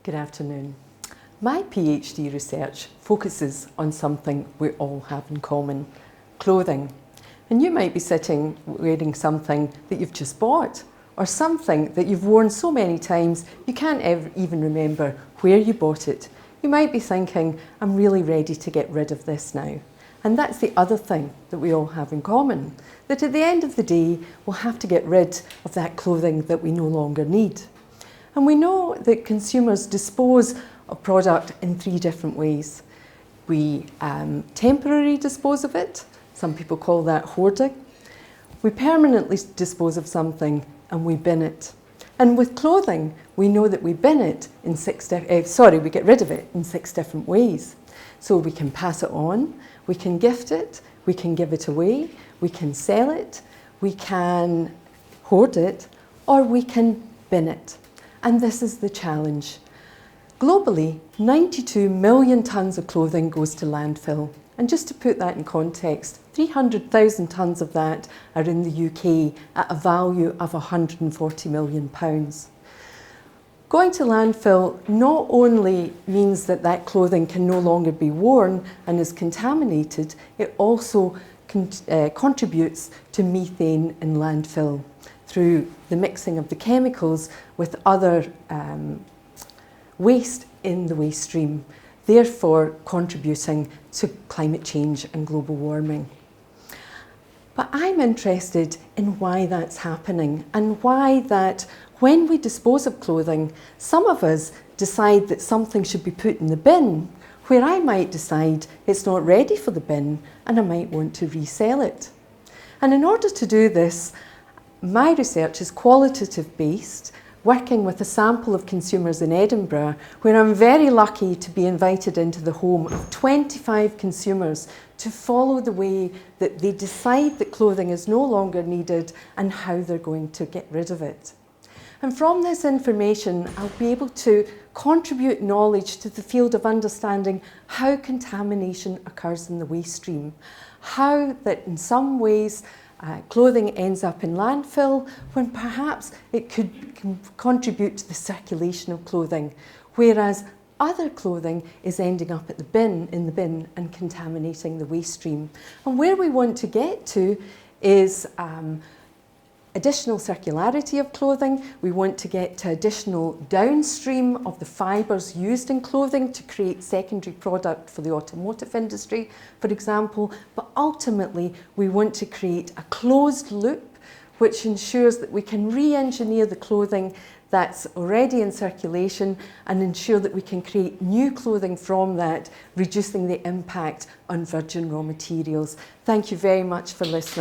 Good afternoon. My PhD research focuses on something we all have in common, clothing. And you might be sitting wearing something that you've just bought, or something that you've worn so many times you can't ever even remember where you bought it. You might be thinking, I'm really ready to get rid of this now. And that's the other thing that we all have in common, that at the end of the day, we'll have to get rid of that clothing that we no longer need. And we know that consumers dispose of product in 3 different ways. We temporarily dispose of it. Some people call that hoarding. We permanently dispose of something and we bin it. And with clothing, we know that we bin it in we get rid of it in 6 different ways. So we can pass it on, we can gift it, we can give it away, we can sell it, we can hoard it, or we can bin it. And this is the challenge. Globally, 92 million tonnes of clothing goes to landfill. And just to put that in context, 300,000 tonnes of that are in the UK at a value of £140 million. Going to landfill not only means that that clothing can no longer be worn and is contaminated, it also contributes to methane in landfill through the mixing of the chemicals with other waste in the waste stream, therefore contributing to climate change and global warming. But I'm interested in why that's happening and why that when we dispose of clothing, some of us decide that something should be put in the bin, where I might decide it's not ready for the bin and I might want to resell it. And in order to do this, my research is qualitative based, working with a sample of consumers in Edinburgh, where I'm very lucky to be invited into the home of 25 consumers to follow the way that they decide that clothing is no longer needed and how they're going to get rid of it. And from this information, I'll be able to contribute knowledge to the field of understanding how contamination occurs in the waste stream, how that in some ways clothing ends up in landfill when perhaps it could contribute to the circulation of clothing, whereas other clothing is ending up at in the bin and contaminating the waste stream. And where we want to get to is additional circularity of clothing. We want to get to additional downstream of the fibres used in clothing to create secondary product for the automotive industry, for example. But ultimately, we want to create a closed loop which ensures that we can re-engineer the clothing that's already in circulation and ensure that we can create new clothing from that, reducing the impact on virgin raw materials. Thank you very much for listening.